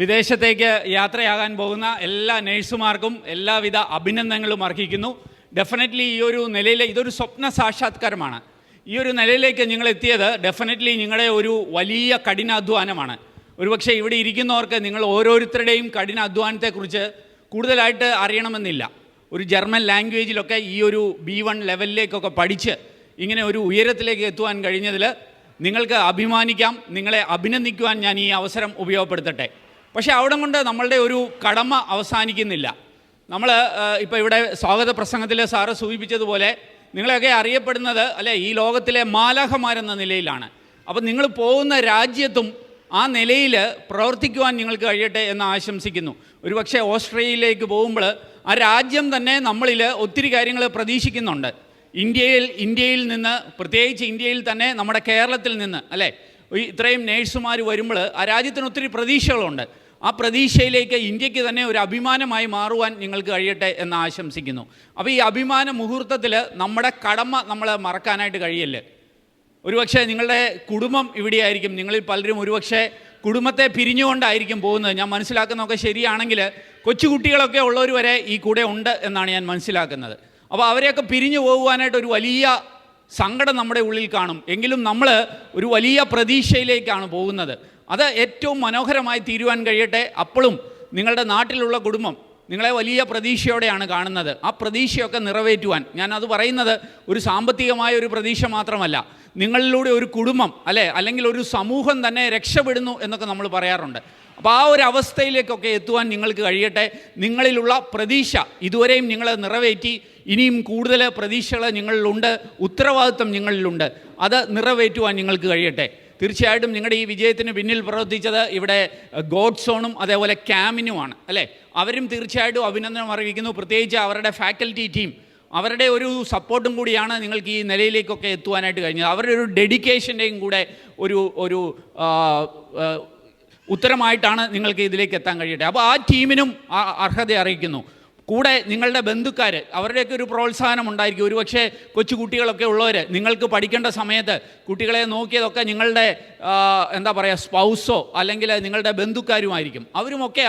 വിദേശത്തേക്ക് യാത്രയാകാൻ പോകുന്ന എല്ലാ നഴ്സുമാർക്കും എല്ലാവിധ അഭിനന്ദനങ്ങളും അർഹിക്കുന്നു. ഡെഫിനറ്റ്ലി ഈ ഒരു നിലയിൽ ഇതൊരു സ്വപ്ന സാക്ഷാത്കാരമാണ്. ഈ ഒരു നിലയിലേക്ക് നിങ്ങൾ എത്തിയത് ഡെഫിനറ്റ്ലി നിങ്ങളുടെ ഒരു വലിയ കഠിനാധ്വാനമാണ്. ഒരുപക്ഷെ ഇവിടെ ഇരിക്കുന്നവർക്ക് നിങ്ങൾ ഓരോരുത്തരുടെയും കഠിനാധ്വാനത്തെക്കുറിച്ച് കൂടുതലായിട്ട് അറിയണമെന്നില്ല. ഒരു ജർമ്മൻ ലാംഗ്വേജിലൊക്കെ ഈ ഒരു B1 ലെവലിലേക്കൊക്കെ പഠിച്ച് ഇങ്ങനെ ഒരു ഉയരത്തിലേക്ക് എത്തുവാൻ കഴിഞ്ഞതിൽ നിങ്ങൾക്ക് അഭിമാനിക്കാം. നിങ്ങളെ അഭിനന്ദിക്കുവാൻ ഞാൻ ഈ അവസരം ഉപയോഗപ്പെടുത്തട്ടെ. പക്ഷേ അവിടെ കൊണ്ട് നമ്മളുടെ ഒരു കടമ അവസാനിക്കുന്നില്ല. നമ്മൾ ഇപ്പോൾ ഇവിടെ സ്വാഗത പ്രസംഗത്തിൽ സാറ് സൂചിപ്പിച്ചതുപോലെ നിങ്ങളെയൊക്കെ അറിയപ്പെടുന്നത് അല്ലേ ഈ ലോകത്തിലെ മാലാഖമാരെന്ന നിലയിലാണ്. അപ്പം നിങ്ങൾ പോകുന്ന രാജ്യത്തും ആ നിലയിൽ പ്രവർത്തിക്കുവാൻ നിങ്ങൾക്ക് കഴിയട്ടെ എന്ന് ആശംസിക്കുന്നു. ഒരുപക്ഷെ ഓസ്ട്രേലിയയിലേക്ക് പോകുമ്പോൾ ആ രാജ്യം തന്നെ നമ്മളിൽ ഒത്തിരി കാര്യങ്ങൾ പ്രതീക്ഷിക്കുന്നുണ്ട്. ഇന്ത്യയിൽ നിന്ന്, പ്രത്യേകിച്ച് ഇന്ത്യയിൽ തന്നെ നമ്മുടെ കേരളത്തിൽ നിന്ന് അല്ലേ ഇത്രയും നേഴ്സുമാർ വരുമ്പോൾ ആ രാജ്യത്തിന് ഒത്തിരി പ്രതീക്ഷകളുണ്ട്. ആ പ്രതീക്ഷയിലേക്ക് ഇന്ത്യക്ക് തന്നെ ഒരു അഭിമാനമായി മാറുവാൻ നിങ്ങൾക്ക് കഴിയട്ടെ എന്ന് ആശംസിക്കുന്നു. അപ്പോൾ ഈ അഭിമാന മുഹൂർത്തത്തിൽ നമ്മുടെ കടമ നമ്മൾ മറക്കാനായിട്ട് കഴിയല്ലേ. ഒരുപക്ഷെ നിങ്ങളുടെ കുടുംബം ഇവിടെയായിരിക്കും. നിങ്ങളിൽ പലരും ഒരുപക്ഷെ കുടുംബത്തെ പിരിഞ്ഞുകൊണ്ടായിരിക്കും പോകുന്നത്. ഞാൻ മനസ്സിലാക്കുന്നതൊക്കെ ശരിയാണെങ്കിൽ കൊച്ചുകുട്ടികളൊക്കെ ഉള്ളവർ വരെ ഈ കൂടെ ഉണ്ട് എന്നാണ് ഞാൻ മനസ്സിലാക്കുന്നത്. അപ്പോൾ അവരെയൊക്കെ പിരിഞ്ഞു പോകുവാനായിട്ട് ഒരു വലിയ സങ്കടം നമ്മുടെ ഉള്ളിൽ കാണും. എങ്കിലും നമ്മൾ ഒരു വലിയ പ്രതീക്ഷയിലേക്കാണ് പോകുന്നത്. അത് ഏറ്റവും മനോഹരമായി തീരുവാൻ കഴിയട്ടെ. അപ്പോഴും നിങ്ങളുടെ നാട്ടിലുള്ള കുടുംബം നിങ്ങളെ വലിയ പ്രതീക്ഷയോടെയാണ് കാണുന്നത്. ആ പ്രതീക്ഷയൊക്കെ നിറവേറ്റുവാൻ ഞാനത് പറയുന്നത് ഒരു സാമ്പത്തികമായ ഒരു പ്രതീക്ഷ മാത്രമല്ല, നിങ്ങളിലൂടെ ഒരു കുടുംബം അല്ലെങ്കിൽ ഒരു സമൂഹം തന്നെ രക്ഷപ്പെടുന്നു എന്നൊക്കെ നമ്മൾ പറയാറുണ്ട്. അപ്പോൾ ആ ഒരു അവസ്ഥയിലേക്കൊക്കെ എത്തുവാൻ നിങ്ങൾക്ക് കഴിയട്ടെ. നിങ്ങളിലുള്ള പ്രതീക്ഷ ഇതുവരെയും നിങ്ങൾ നിറവേറ്റി, ഇനിയും കൂടുതൽ പ്രതീക്ഷകൾ നിങ്ങളിലുണ്ട്, ഉത്തരവാദിത്വം നിങ്ങളിലുണ്ട്. അത് നിറവേറ്റുവാൻ നിങ്ങൾക്ക് കഴിയട്ടെ. തീർച്ചയായിട്ടും നിങ്ങളുടെ ഈ വിജയത്തിന് പിന്നിൽ പ്രവർത്തിച്ചത് ഇവിടെ ഗോഡ്സോണും അതേപോലെ ക്യാമിനുമാണ് അല്ലേ. അവരും തീർച്ചയായിട്ടും അഭിനന്ദനം അറിയിക്കുന്നു. പ്രത്യേകിച്ച് അവരുടെ ഫാക്കൽറ്റി ടീം, അവരുടെ ഒരു സപ്പോർട്ടും കൂടിയാണ് നിങ്ങൾക്ക് ഈ നിലയിലേക്കൊക്കെ എത്തുവാനായിട്ട് കഴിഞ്ഞത്. അവരുടെ ഒരു ഡെഡിക്കേഷൻ്റെയും കൂടെ ഒരു ഉത്തരമായിട്ടാണ് നിങ്ങൾക്ക് ഇതിലേക്ക് എത്താൻ കഴിയട്ടെ. അപ്പോൾ ആ ടീമിനും അർഹത അറിയിക്കുന്നു. കൂടെ നിങ്ങളുടെ ബന്ധുക്കാർ, അവരുടെയൊക്കെ ഒരു പ്രോത്സാഹനം ഉണ്ടായിരിക്കും. ഒരുപക്ഷെ കൊച്ചു കുട്ടികളൊക്കെ ഉള്ളവർ നിങ്ങൾക്ക് പഠിക്കേണ്ട സമയത്ത് കുട്ടികളെ നോക്കിയതൊക്കെ നിങ്ങളുടെ സ്പൗസോ അല്ലെങ്കിൽ നിങ്ങളുടെ ബന്ധുക്കാരുമായിരിക്കും. അവരുമൊക്കെ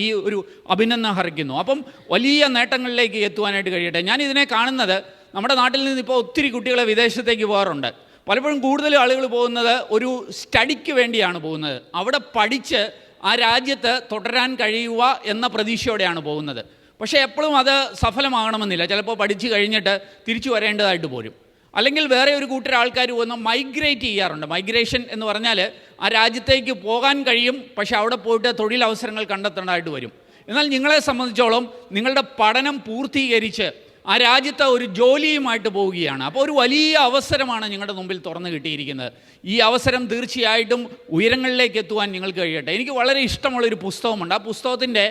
ഈ ഒരു അഭിനന്ദനം അർഹിക്കുന്നു. അപ്പം വലിയ നേട്ടങ്ങളിലേക്ക് എത്തുവാനായിട്ട് കഴിയട്ടെ. ഞാൻ ഇതിനെ കാണുന്നത് നമ്മുടെ നാട്ടിൽ നിന്ന് ഇപ്പോൾ ഒത്തിരി കുട്ടികളെ വിദേശത്തേക്ക് പോകാറുണ്ട്. പലപ്പോഴും കൂടുതൽ ആളുകൾ പോകുന്നത് ഒരു സ്റ്റഡിക്ക് വേണ്ടിയാണ് പോകുന്നത്. അവിടെ പഠിച്ച് ആ രാജ്യത്ത് തുടരാൻ കഴിയുക എന്ന പ്രതീക്ഷയോടെയാണ് പോകുന്നത്. പക്ഷേ എപ്പോഴും അത് സഫലമാകണമെന്നില്ല. ചിലപ്പോൾ പഠിച്ചു കഴിഞ്ഞിട്ട് തിരിച്ചു വരേണ്ടതായിട്ട് പോരും. അല്ലെങ്കിൽ വേറെ ഒരു കൂട്ടർ ആൾക്കാർ വന്ന് മൈഗ്രേറ്റ് ചെയ്യാറുണ്ട്. മൈഗ്രേഷൻ എന്ന് പറഞ്ഞാൽ ആ രാജ്യത്തേക്ക് പോകാൻ കഴിയും, പക്ഷേ അവിടെ പോയിട്ട് തൊഴിലവസരങ്ങൾ കണ്ടെത്തേണ്ടതായിട്ട് വരും. എന്നാൽ നിങ്ങളെ സംബന്ധിച്ചോളം നിങ്ങളുടെ പഠനം പൂർത്തീകരിച്ച് ആ രാജ്യത്തെ ഒരു ജോലിയുമായിട്ട് പോവുകയാണ്. അപ്പോൾ ഒരു വലിയ അവസരമാണ് നിങ്ങളുടെ മുമ്പിൽ തുറന്നു കിട്ടിയിരിക്കുന്നത്. ഈ അവസരം തീർച്ചയായിട്ടും ഉയരങ്ങളിലേക്ക് എത്തുവാൻ നിങ്ങൾക്ക് കഴിയട്ടെ. എനിക്ക് വളരെ ഇഷ്ടമുള്ളൊരു പുസ്തകമുണ്ട്. ആ പുസ്തകത്തിൻ്റെ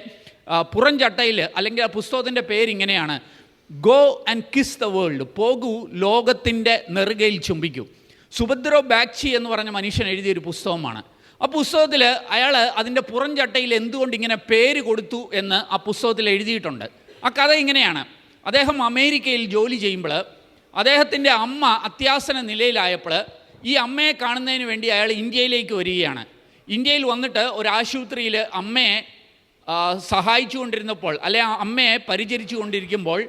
പുറം ചട്ടയിൽ അല്ലെങ്കിൽ ആ പുസ്തകത്തിൻ്റെ പേരിങ്ങനെയാണ്, go and kiss the world. പോകൂ, ലോകത്തിൻ്റെ നെറുകയിൽ ചുംബിക്കൂ. സുഭദ്രോ ബാഗ്ചി എന്ന് പറഞ്ഞ മനുഷ്യൻ എഴുതിയൊരു പുസ്തകമാണ്. ആ പുസ്തകത്തിൽ അയാൾ അതിൻ്റെ പുറം ചട്ടയിൽ എന്തുകൊണ്ട് ഇങ്ങനെ പേര് കൊടുത്തു എന്ന് ആ പുസ്തകത്തിൽ എഴുതിയിട്ടുണ്ട്. ആ കഥ ഇങ്ങനെയാണ്. അദ്ദേഹം അമേരിക്കയിൽ ജോലി ചെയ്യുമ്പോൾ അദ്ദേഹത്തിൻ്റെ അമ്മ അത്യാസന നിലയിലായപ്പോൾ ഈ അമ്മയെ കാണുന്നതിന് വേണ്ടി അയാൾ ഇന്ത്യയിലേക്ക് വരികയാണ്. ഇന്ത്യയിൽ വന്നിട്ട് ഒരു ആശുപത്രിയിൽ അമ്മയെ സഹായിച്ചു കൊണ്ടിരുന്നപ്പോൾ അമ്മയെ പരിചരിച്ചു കൊണ്ടിരിക്കുമ്പോൾ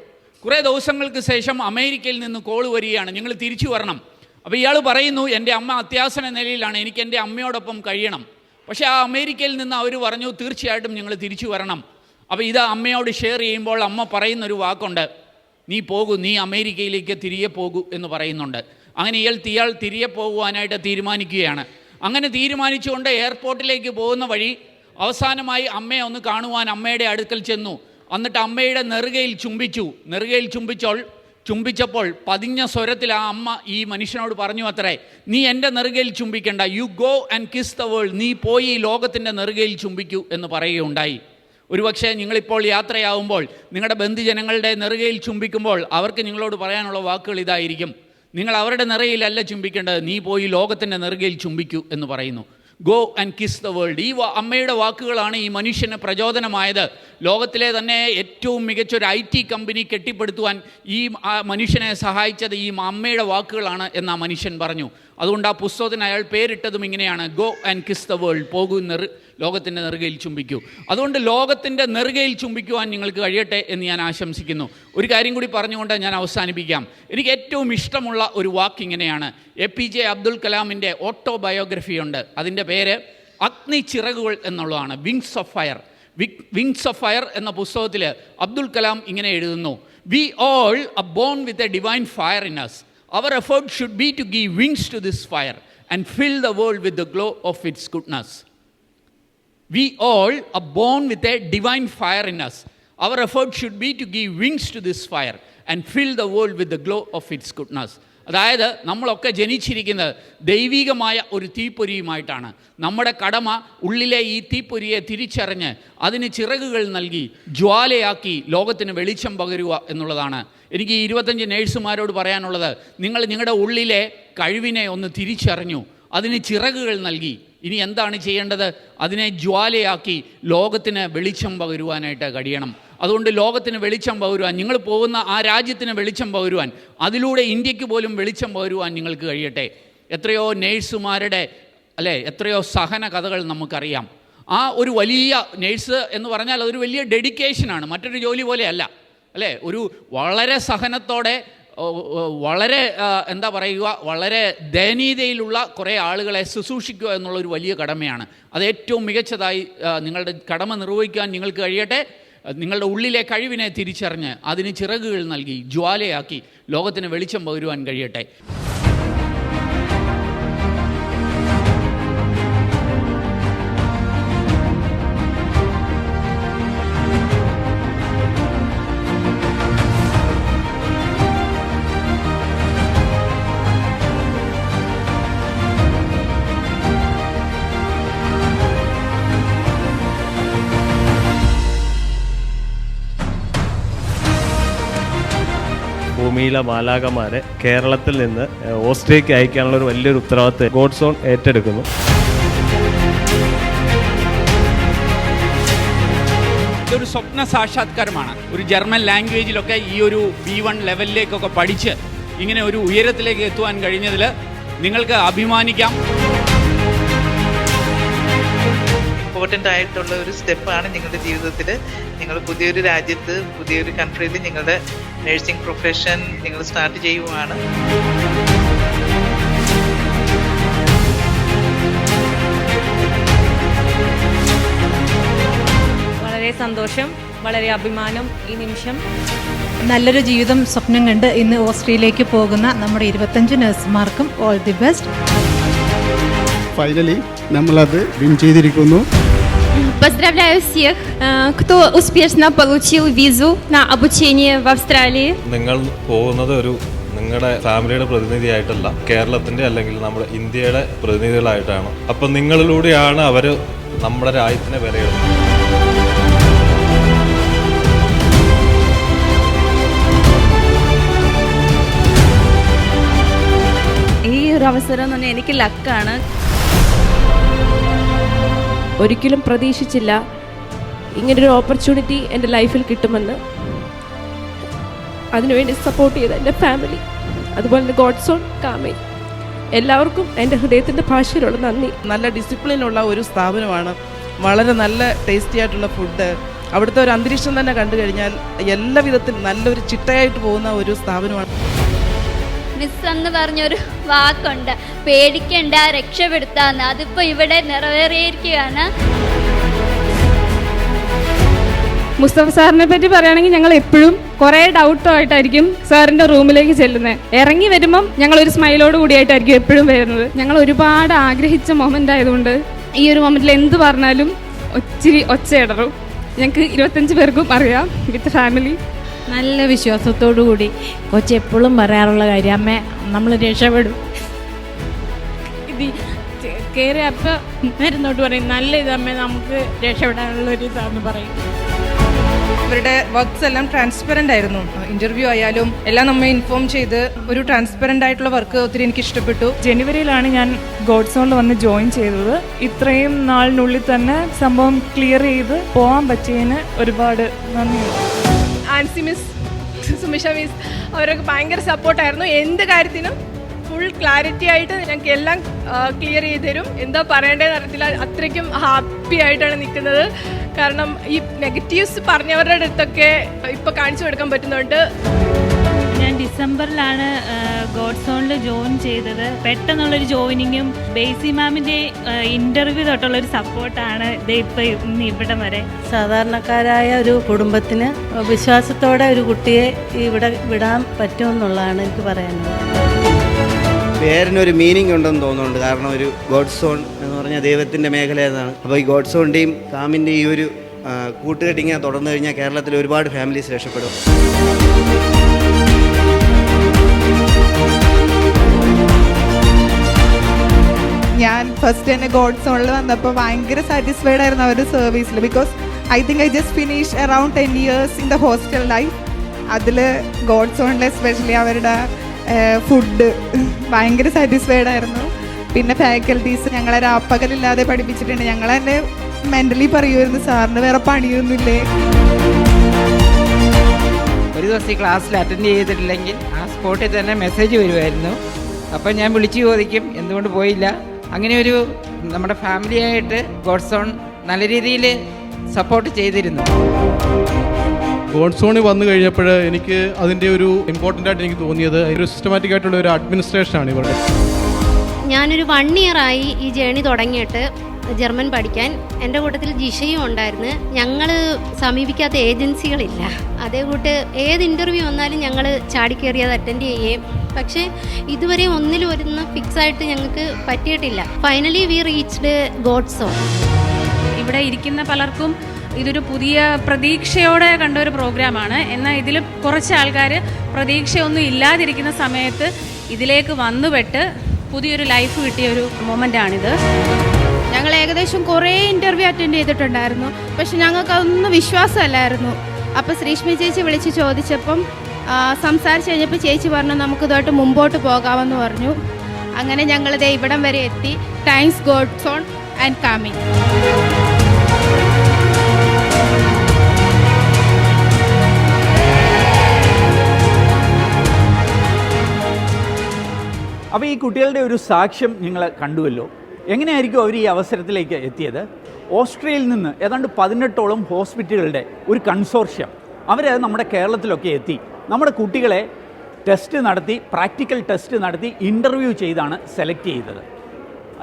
കുറേ ദിവസങ്ങൾക്ക് ശേഷം അമേരിക്കയിൽ നിന്ന് കോൾ വരികയാണ്, നിങ്ങൾ തിരിച്ചു വരണം. അപ്പോൾ ഇയാൾ പറയുന്നു, എൻ്റെ അമ്മ അത്യാസന നിലയിലാണ്, എനിക്ക് എൻ്റെ അമ്മയോടൊപ്പം കഴിയണം. പക്ഷേ ആ അമേരിക്കയിൽ നിന്ന് അവർ പറഞ്ഞു, തീർച്ചയായിട്ടും നിങ്ങൾ തിരിച്ചു വരണം. അപ്പോൾ ഇത് അമ്മയോട് ഷെയർ ചെയ്യുമ്പോൾ അമ്മ പറയുന്നൊരു വാക്കുണ്ട്, നീ പോകൂ, നീ അമേരിക്കയിലേക്ക് തിരികെ പോകൂ എന്ന് പറയുന്നുണ്ട്. അങ്ങനെ ഇയാൾ തിരികെ പോകുവാനായിട്ട് തീരുമാനിക്കുകയാണ്. അങ്ങനെ തീരുമാനിച്ചുകൊണ്ട് എയർപോർട്ടിലേക്ക് പോകുന്ന വഴി അവസാനമായി അമ്മയെ ഒന്ന് കാണുവാൻ അമ്മയുടെ അടുക്കൽ ചെന്നു. എന്നിട്ട് അമ്മയുടെ നെറുകയിൽ ചുംബിച്ചപ്പോൾ പതിഞ്ഞ സ്വരത്തിൽ ആ അമ്മ ഈ മനുഷ്യനോട് പറഞ്ഞു അത്രേ, നീ എൻ്റെ നെറുകയിൽ ചുംബിക്കണ്ട, you go and kiss the world. നീ പോയി ലോകത്തിൻ്റെ നെറുകയിൽ ചുംബിക്കൂ എന്ന് പറയുകയുണ്ടായി. ഒരുപക്ഷെ നിങ്ങളിപ്പോൾ യാത്രയാവുമ്പോൾ നിങ്ങളുടെ ബന്ധുജനങ്ങളുടെ നെറുകയിൽ ചുംബിക്കുമ്പോൾ അവർക്ക് നിങ്ങളോട് പറയാനുള്ള വാക്കുകൾ ഇതായിരിക്കും, നിങ്ങൾ അവരുടെ നെറുകയിലല്ല ചുംബിക്കേണ്ടത്, നീ പോയി ലോകത്തിൻ്റെ നെറുകയിൽ ചുംബിക്കൂ എന്ന് പറയുന്നു. Go and kiss the world. ഈ അമ്മയുടെ വാക്കുകളാണ് ഈ മനുഷ്യന് പ്രചോദനമായത്. ലോകത്തിലെ തന്നെ ഏറ്റവും മികച്ചൊരു IT കമ്പനി കെട്ടിപ്പടുത്തുവാൻ ഈ മനുഷ്യനെ സഹായിച്ചത് ഈ അമ്മയുടെ വാക്കുകളാണ് എന്ന് ആ മനുഷ്യൻ പറഞ്ഞു. അതുകൊണ്ട് ആ പുസ്തകത്തിന് അയാൾ പേരിട്ടതും ഇങ്ങനെയാണ്, go and kiss the world. ലോകത്തിൻ്റെ നെറുകയിൽ ചുംബിക്കൂ. അതുകൊണ്ട് ലോകത്തിൻ്റെ നെറുകയിൽ ചുംബിക്കുവാൻ നിങ്ങൾക്ക് കഴിയട്ടെ എന്ന് ഞാൻ ആശംസിക്കുന്നു. ഒരു കാര്യം കൂടി പറഞ്ഞുകൊണ്ട് ഞാൻ അവസാനിപ്പിക്കാം. എനിക്ക് ഏറ്റവും ഇഷ്ടമുള്ള ഒരു വാക്ക് ഇങ്ങനെയാണ്. APJ അബ്ദുൽ കലാമിൻ്റെ ഓട്ടോബയോഗ്രഫി ഉണ്ട്. അതിൻ്റെ പേര് അഗ്നി ചിറകുകൾ എന്നുള്ളതാണ്, wings of fire. Wings of fire എന്ന പുസ്തകത്തിൽ അബ്ദുൽ കലാം ഇങ്ങനെ എഴുതുന്നു: We all are born with a divine fire in us. Our effort should be to give wings to this fire and fill the world with the glow of its goodness. We all are born with a divine fire in us. Our effort should be to give wings to this fire and fill the world with the glow of its goodness. അതായത് നമ്മളൊക്കെ ജനിച്ചിരിക്കുന്നത് ദൈവികമായ ഒരു തീപ്പൊരിയുമായിട്ടാണ്. നമ്മുടെ കടമ ഉള്ളിലെ ഈ തീപ്പൊരിയെ തിരിച്ചറിഞ്ഞ് അതിന് ചിറകുകൾ നൽകി ജ്വാലയാക്കി ലോകത്തിന് വെളിച്ചം പകരുക എന്നുള്ളതാണ്. എനിക്ക് ഈ 25 നേഴ്സുമാരോട് പറയാനുള്ളത്, നിങ്ങൾ നിങ്ങളുടെ ഉള്ളിലെ കഴിവിനെ ഒന്ന് തിരിച്ചറിഞ്ഞു, അതിന് ചിറകുകൾ നൽകി. ഇനി എന്താണ് ചെയ്യേണ്ടത്? അതിനെ ജ്വാലയാക്കി ലോകത്തിന് വെളിച്ചം പകരുവാനായിട്ട് കഴിയണം. അതുകൊണ്ട് ലോകത്തിന് വെളിച്ചം പകരുവാൻ, നിങ്ങൾ പോകുന്ന ആ രാജ്യത്തിന് വെളിച്ചം പകരുവാൻ, അതിലൂടെ ഇന്ത്യക്ക് പോലും വെളിച്ചം പകരുവാൻ നിങ്ങൾക്ക് കഴിയട്ടെ. എത്രയോ നേഴ്സുമാരുടെ എത്രയോ സഹന കഥകൾ നമുക്കറിയാം. ആ ഒരു വലിയ നേഴ്സ് എന്ന് പറഞ്ഞാൽ അതൊരു വലിയ ഡെഡിക്കേഷനാണ്, മറ്റൊരു ജോലി പോലെയല്ല അല്ലേ. ഒരു വളരെ സഹനത്തോടെ, വളരെ എന്താ പറയുക, വളരെ ദയനീയതയിലുള്ള കുറേ ആളുകളെ ശുശ്രൂഷിക്കുക എന്നുള്ളൊരു വലിയ കടമയാണ്. അത് ഏറ്റവും മികച്ചതായി നിങ്ങളുടെ കടമ നിർവഹിക്കാൻ നിങ്ങൾക്ക് കഴിയട്ടെ. നിങ്ങളുടെ ഉള്ളിലെ കഴിവിനെ തിരിച്ചറിഞ്ഞ് അതിന് ചിറകുകൾ നൽകി ജ്വാലയാക്കി ലോകത്തിന് വെളിച്ചം പകരുവാൻ കഴിയട്ടെ. ഭൂമിയിലെ മാലാഖമാരെ കേരളത്തിൽ നിന്ന് ഓസ്ട്രേലിയക്ക് അയക്കാനുള്ള ഒരു വലിയൊരു ഉത്തരവാദിത്തം ഗോഡ്സ് ഓൺ ഏറ്റെടുക്കുന്നു. ഇതൊരു സ്വപ്ന സാക്ഷാത്കാരമാണ്. ഒരു ജർമ്മൻ ലാംഗ്വേജിലൊക്കെ ഈ ഒരു B1 ലെവലിലേക്കൊക്കെ പഠിച്ച് ഇങ്ങനെ ഒരു ഉയരത്തിലേക്ക് എത്തുവാൻ കഴിഞ്ഞതിൽ നിങ്ങൾക്ക് അഭിമാനിക്കാം. ഇമ്പോർട്ടൻ്റ് ആയിട്ടുള്ള ഒരു സ്റ്റെപ്പാണ് നിങ്ങളുടെ ജീവിതത്തിൽ. നിങ്ങൾ പുതിയൊരു രാജ്യത്ത്, പുതിയൊരു കൺട്രിയിൽ നിങ്ങളുടെ നഴ്സിംഗ് പ്രൊഫഷൻ നിങ്ങൾ സ്റ്റാർട്ട് ചെയ്യുവാണ്. വളരെ സന്തോഷം, വളരെ അഭിമാനം ഈ നിമിഷം. നല്ലൊരു ജീവിതം സ്വപ്നം കണ്ട് ഇന്ന് ഓസ്ട്രേലിയയിലേക്ക് പോകുന്ന നമ്മുടെ 25 നഴ്സുമാർക്കും ഓൾ ദി ബെസ്റ്റ്. ഫൈനലി നമ്മളത് വിൻ ചെയ്തിരിക്കുന്നു. Поздравляю всех, кто успешно получил визу на обучение в Австралии. നിങ്ങൾ പോകുന്നത് നിങ്ങളുടെ ഫാമിലിയുടെ പ്രതിനിധിയായിട്ടല്ല, കേരളത്തിൻ്റെ അല്ലെങ്കിൽ നമ്മുടെ ഇന്ത്യയുടെ പ്രതിനിധികളായിട്ടാണ്. അപ്പം നിങ്ങളിലൂടെയാണ് അവർ നമ്മുടെ രാജ്യത്തിനെ വിലയിരുത്തുന്നത്. ഈ ഒരു അവസരം എന്ന് പറഞ്ഞാൽ എനിക്ക് ലക്കാണ്. ഒരിക്കലും പ്രതീക്ഷിച്ചില്ല ഇങ്ങനൊരു ഓപ്പർച്യൂണിറ്റി എൻ്റെ ലൈഫിൽ കിട്ടുമെന്ന്. അതിനുവേണ്ടി സപ്പോർട്ട് ചെയ്ത എൻ്റെ ഫാമിലി, അതുപോലെ തന്നെ ഗോഡ്സ് ഓൺ കാമേ, എല്ലാവർക്കും എൻ്റെ ഹൃദയത്തിൻ്റെ ഭാഷയിലുള്ള നന്ദി. നല്ല ഡിസിപ്ലിനുള്ള ഒരു സ്ഥാപനമാണ്. വളരെ നല്ല ടേസ്റ്റി ആയിട്ടുള്ള ഫുഡ്, അവിടുത്തെ ഒരു അന്തരീക്ഷം തന്നെ കണ്ടു കഴിഞ്ഞാൽ എല്ലാ വിധത്തിൽ നല്ലൊരു ചിട്ടയായിട്ട് പോകുന്ന ഒരു സ്ഥാപനമാണ്. മിസ് എന്ന് പറഞ്ഞൊരു വാക്കുണ്ട്, പേടിക്കണ്ട രക്ഷപ്പെടുത്താന്ന്. അതിപ്പോൾ ഇവിടെ നിറവേറിയിരിക്കുകയാണ്. മുസ്തഫ സാറിനെ പറ്റി പറയുകയാണെങ്കിൽ ഞങ്ങൾ എപ്പോഴും കുറേ ഡൗട്ടായിട്ടായിരിക്കും സാറിൻ്റെ റൂമിലേക്ക് ചെല്ലുന്നത്. ഇറങ്ങി വരുമ്പം ഞങ്ങളൊരു സ്മൈലോട് കൂടിയായിട്ടായിരിക്കും എപ്പോഴും വരുന്നത്. ഞങ്ങൾ ഒരുപാട് ആഗ്രഹിച്ച മൊമെൻ്റ് ആയതുകൊണ്ട് ഈ ഒരു മൊമെൻറ്റിൽ എന്ത് പറഞ്ഞാലും ഒത്തിരി ഒച്ചയിടറും. ഞങ്ങൾക്ക് 25 പേർക്കും അറിയാം, വിത്ത് ഫാമിലി. നല്ല വിശ്വാസത്തോടു കൂടി കൊച്ചി എപ്പോഴും പറയാറുള്ള കാര്യം, അമ്മ നമ്മൾ രക്ഷപ്പെടും. ഇത് കയറി അപ്പം മരുന്നോട്ട് പറയും, നല്ല ഇതമ്മ നമുക്ക് രക്ഷപ്പെടാനുള്ള ഒരു ഇതാന്ന് പറയും. അവരുടെ വർക്ക്സ് എല്ലാം ട്രാൻസ്പെറൻ്റ് ആയിരുന്നു. ഇൻ്റർവ്യൂ ആയാലും എല്ലാം നമ്മെ ഇൻഫോം ചെയ്ത് ഒരു ട്രാൻസ്പെറൻ്റ് ആയിട്ടുള്ള വർക്ക് ഒത്തിരി എനിക്ക് ഇഷ്ടപ്പെട്ടു. ജനുവരിയിലാണ് ഞാൻ ഗോഡ്സ് ഓണിൽ വന്ന് ജോയിൻ ചെയ്തത്. ഇത്രയും നാളിനുള്ളിൽ തന്നെ സംഭവം ക്ലിയർ ചെയ്ത് പോകാൻ പറ്റിയതിന് ഒരുപാട് നന്ദിയുണ്ട്. ആൻസി മിസ്, സുമിഷ മിസ്, അവരൊക്കെ ഭയങ്കര സപ്പോർട്ടായിരുന്നു. എന്ത് കാര്യത്തിനും ഫുൾ ക്ലാരിറ്റി ആയിട്ട് ഞങ്ങൾക്ക് എല്ലാം ക്ലിയർ ചെയ്ത് തരും. എന്താ പറയേണ്ടതെന്ന് അറിയത്തില്ല, അത്രയ്ക്കും ഹാപ്പി ആയിട്ടാണ് നിൽക്കുന്നത്. കാരണം ഈ നെഗറ്റീവ്സ് പറഞ്ഞവരുടെ അടുത്തൊക്കെ ഇപ്പോൾ കാണിച്ചു കൊടുക്കാൻ പറ്റുന്നുണ്ട്. ഞാൻ ഡിസംബറിലാണ് ഗോഡ് സോണിൽ ജോയിൻ ചെയ്തത്. പെട്ടെന്നുള്ളൊരു ജോയിനിങ്ങും ബേസി മാമിൻ്റെ ഇൻ്റർവ്യൂ തൊട്ടുള്ളൊരു സപ്പോർട്ടാണ് ഇപ്പോൾ ഇന്ന് ഇവിടം വരെ. സാധാരണക്കാരായ ഒരു കുടുംബത്തിന് വിശ്വാസത്തോടെ ഒരു കുട്ടിയെ ഇവിടെ വിടാൻ പറ്റുമെന്നുള്ളതാണ് എനിക്ക് പറയാനുള്ളത്. പേരിനൊരു മീനിങ് ഉണ്ടെന്ന് തോന്നുന്നുണ്ട്. കാരണം ഒരു ഗോഡ് സോൺ എന്ന് പറഞ്ഞാൽ ദൈവത്തിൻ്റെ മേഖല എന്നാണ്. അപ്പോൾ ഈ ഗോഡ് സോണിൻ്റെയും കാമിൻ്റെയും ഈ ഒരു കൂട്ടുകെട്ടിങ്ങനെ തുടർന്നു കഴിഞ്ഞാൽ കേരളത്തിൽ ഒരുപാട് ഫാമിലീസ് രക്ഷപ്പെടും. ഞാൻ ഫസ്റ്റ് തന്നെ ഗോഡ് സോണിൽ വന്നപ്പോൾ ഭയങ്കര സാറ്റിസ്ഫൈഡ് ആയിരുന്നു അവരുടെ സർവീസിൽ. Because I think I just finish around 10 years in the hostel life. അതിൽ ഗോഡ് സോണിൽ എസ്പെഷ്യലി അവരുടെ ഫുഡ് ഭയങ്കര സാറ്റിസ്ഫൈഡ് ആയിരുന്നു. പിന്നെ ഫാക്കൽറ്റീസ് ഞങ്ങളെ രാപ്പകലില്ലാതെ പഠിപ്പിച്ചിട്ടുണ്ട്. ഞങ്ങൾ തന്നെ മെൻ്റലി പറയുമായിരുന്നു, സാറിന് വേറെ പണിയൊന്നുമില്ലേ. ഒരു ദിവസം ഈ ക്ലാസ്സിൽ അറ്റൻഡ് ചെയ്തിട്ടില്ലെങ്കിൽ ആ സ്പോട്ടിൽ തന്നെ മെസ്സേജ് വരുമായിരുന്നു. അപ്പം ഞാൻ വിളിച്ചു ചോദിക്കും എന്തുകൊണ്ട് പോയില്ല. അങ്ങനെ ഒരു നമ്മുടെ ഫാമിലിയായിട്ട് ഗോഡ് സോൺ നല്ല രീതിയിൽ സപ്പോർട്ട് ചെയ്തിരുന്നു. ഗോഡ് സോണിൽ വന്നു കഴിഞ്ഞപ്പോൾ എനിക്ക് അതിൻ്റെ ഒരു ഇമ്പോർട്ടൻ്റ് ആയിട്ട് എനിക്ക് തോന്നിയത് ഒരു സിസ്റ്റമാറ്റിക് ആയിട്ടുള്ള ഒരു അഡ്മിനിസ്ട്രേഷനാണ് ഇവരുടെ. ഞാനൊരു 1 year ആയി ഈ ജേണി തുടങ്ങിയിട്ട് ജർമ്മൻ പഠിക്കാൻ. എൻ്റെ കൂട്ടത്തിൽ ജിഷയും ഉണ്ടായിരുന്നു. ഞങ്ങൾ സമീപിക്കാത്ത ഏജൻസികളില്ല. അതേ കൂട്ട് ഏത് ഇൻ്റർവ്യൂ വന്നാലും ഞങ്ങൾ ചാടിക്കയറി അത് അറ്റൻഡ് ചെയ്യുകയും, പക്ഷേ ഇതുവരെ ഒന്നിലും ഒരു ഫിക്സായിട്ട് ഞങ്ങൾക്ക് പറ്റിയിട്ടില്ല. Finally we reached God zone. ഇവിടെ ഇരിക്കുന്ന പലർക്കും ഇതൊരു പുതിയ പ്രതീക്ഷയോടെ കണ്ട ഒരു പ്രോഗ്രാമാണ്. എന്നാൽ ഇതിൽ കുറച്ച് ആൾക്കാർ പ്രതീക്ഷയൊന്നും ഇല്ലാതിരിക്കുന്ന സമയത്ത് ഇതിലേക്ക് വന്നുപെട്ട് പുതിയൊരു ലൈഫ് കിട്ടിയ ഒരു മൊമെൻ്റാണിത്. ഞങ്ങൾ ഏകദേശം കുറേ ഇൻ്റർവ്യൂ അറ്റൻഡ് ചെയ്തിട്ടുണ്ടായിരുന്നു, പക്ഷെ ഞങ്ങൾക്ക് അതൊന്നും വിശ്വാസമല്ലായിരുന്നു. അപ്പോൾ ശ്രീഷ്മി ചേച്ചി വിളിച്ച് ചോദിച്ചപ്പം സംസാരിച്ച് കഴിഞ്ഞപ്പോൾ ചേച്ചി പറഞ്ഞു നമുക്കിതുമായിട്ട് മുമ്പോട്ട് പോകാമെന്ന് പറഞ്ഞു. അങ്ങനെ ഞങ്ങളിത് ഇവിടം വരെ എത്തി. Thanks God zone and calming. അപ്പോൾ ഈ കുട്ടികളുടെ ഒരു സാക്ഷ്യം നിങ്ങൾ കണ്ടുവല്ലോ. എങ്ങനെയായിരിക്കും അവർ ഈ അവസരത്തിലേക്ക് എത്തിയത്? ഓസ്ട്രിയയിൽ നിന്ന് ഏതാണ്ട് 18ഓളം ഹോസ്പിറ്റലുകളുടെ ഒരു കൺസോർഷ്യം അവർ നമ്മുടെ കേരളത്തിലൊക്കെ എത്തി. നമ്മുടെ കുട്ടികളെ ടെസ്റ്റ് നടത്തി, പ്രാക്ടിക്കൽ ടെസ്റ്റ് നടത്തി, ഇൻ്റർവ്യൂ ചെയ്താണ് സെലക്ട് ചെയ്തത്.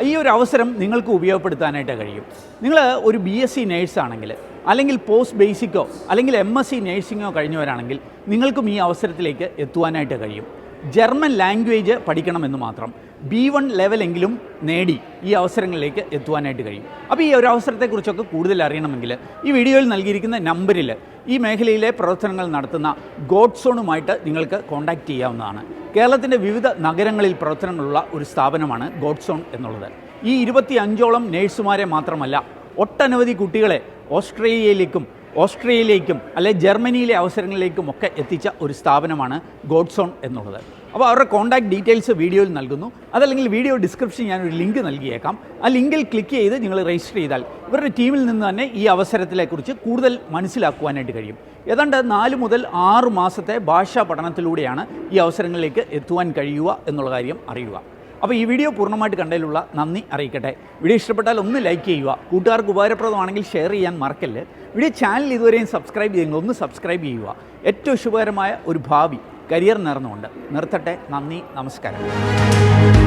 ഈ ഒരു അവസരം നിങ്ങൾക്ക് ഉപയോഗപ്പെടുത്താനായിട്ട് കഴിയും. നിങ്ങൾ ഒരു BSc നേഴ്സാണെങ്കിൽ, അല്ലെങ്കിൽ പോസ്റ്റ് ബേസിക്കോ അല്ലെങ്കിൽ MSc നേഴ്സിങ്ങോ കഴിഞ്ഞവരാണെങ്കിൽ നിങ്ങൾക്കും ഈ അവസരത്തിലേക്ക് എത്തുവാനായിട്ട് കഴിയും. ജർമ്മൻ ലാംഗ്വേജ് പഠിക്കണമെന്ന് മാത്രം B1 ലെവലെങ്കിലും നേടി ഈ അവസരങ്ങളിലേക്ക് എത്തുവാനായിട്ട് കഴിയും. അപ്പോൾ ഈ ഒരു അവസരത്തെക്കുറിച്ചൊക്കെ കൂടുതൽ അറിയണമെങ്കിൽ ഈ വീഡിയോയിൽ നൽകിയിരിക്കുന്ന നമ്പറിൽ ഈ മേഖലയിലെ പ്രവർത്തനങ്ങൾ നടത്തുന്ന ഗോഡ് സോണുമായിട്ട് നിങ്ങൾക്ക് കോൺടാക്റ്റ് ചെയ്യാവുന്നതാണ്. കേരളത്തിൻ്റെ വിവിധ നഗരങ്ങളിൽ പ്രവർത്തനങ്ങളുള്ള ഒരു സ്ഥാപനമാണ് ഗോഡ് സോൺ എന്നുള്ളത്. ഈ 25ഓളം നേഴ്സുമാരെ മാത്രമല്ല, ഒട്ടനവധി കുട്ടികളെ ഓസ്ട്രേലിയയിലേക്കും അല്ലെ ജർമ്മനിയിലെ അവസരങ്ങളിലേക്കും ഒക്കെ എത്തിച്ച ഒരു സ്ഥാപനമാണ് ഗോഡ് സോൺ എന്നുള്ളത്. അപ്പോൾ അവരുടെ കോൺടാക്ട് ഡീറ്റെയിൽസ് വീഡിയോയിൽ നൽകുന്നു. അതല്ലെങ്കിൽ വീഡിയോ ഡിസ്ക്രിപ്ഷൻ ഞാനൊരു ലിങ്ക് നൽകിയേക്കാം. ആ ലിങ്കിൽ ക്ലിക്ക് ചെയ്ത് നിങ്ങൾ രജിസ്റ്റർ ചെയ്താൽ ഇവരുടെ ടീമിൽ നിന്ന് തന്നെ ഈ അവസരത്തെക്കുറിച്ച് കൂടുതൽ മനസ്സിലാക്കുവാനായിട്ട് കഴിയും. ഏതാണ്ട് 4 മുതൽ 6 മാസത്തെ ഭാഷാ പഠനത്തിലൂടെയാണ് ഈ അവസരങ്ങളിലേക്ക് എത്തുവാൻ കഴിയുക എന്നുള്ള കാര്യം അറിയുക. അപ്പോൾ ഈ വീഡിയോ പൂർണ്ണമായിട്ട് കണ്ടതിലുള്ള നന്ദി അറിയിക്കട്ടെ. വീഡിയോ ഇഷ്ടപ്പെട്ടാൽ ഒന്ന് ലൈക്ക് ചെയ്യുക. കൂട്ടുകാർക്ക് ഉപകാരപ്രദമാണെങ്കിൽ ഷെയർ ചെയ്യാൻ മറക്കല്ല്. വീഡിയോ ചാനൽ ഇതുവരെയും സബ്സ്ക്രൈബ് ചെയ്യുമെങ്കിൽ ഒന്ന് സബ്സ്ക്രൈബ് ചെയ്യുക. ഏറ്റവും ശുഭകരമായ ഒരു ഭാവി കരിയർ നേർന്നുകൊണ്ട് നിർത്തട്ടെ. നന്ദി, നമസ്കാരം.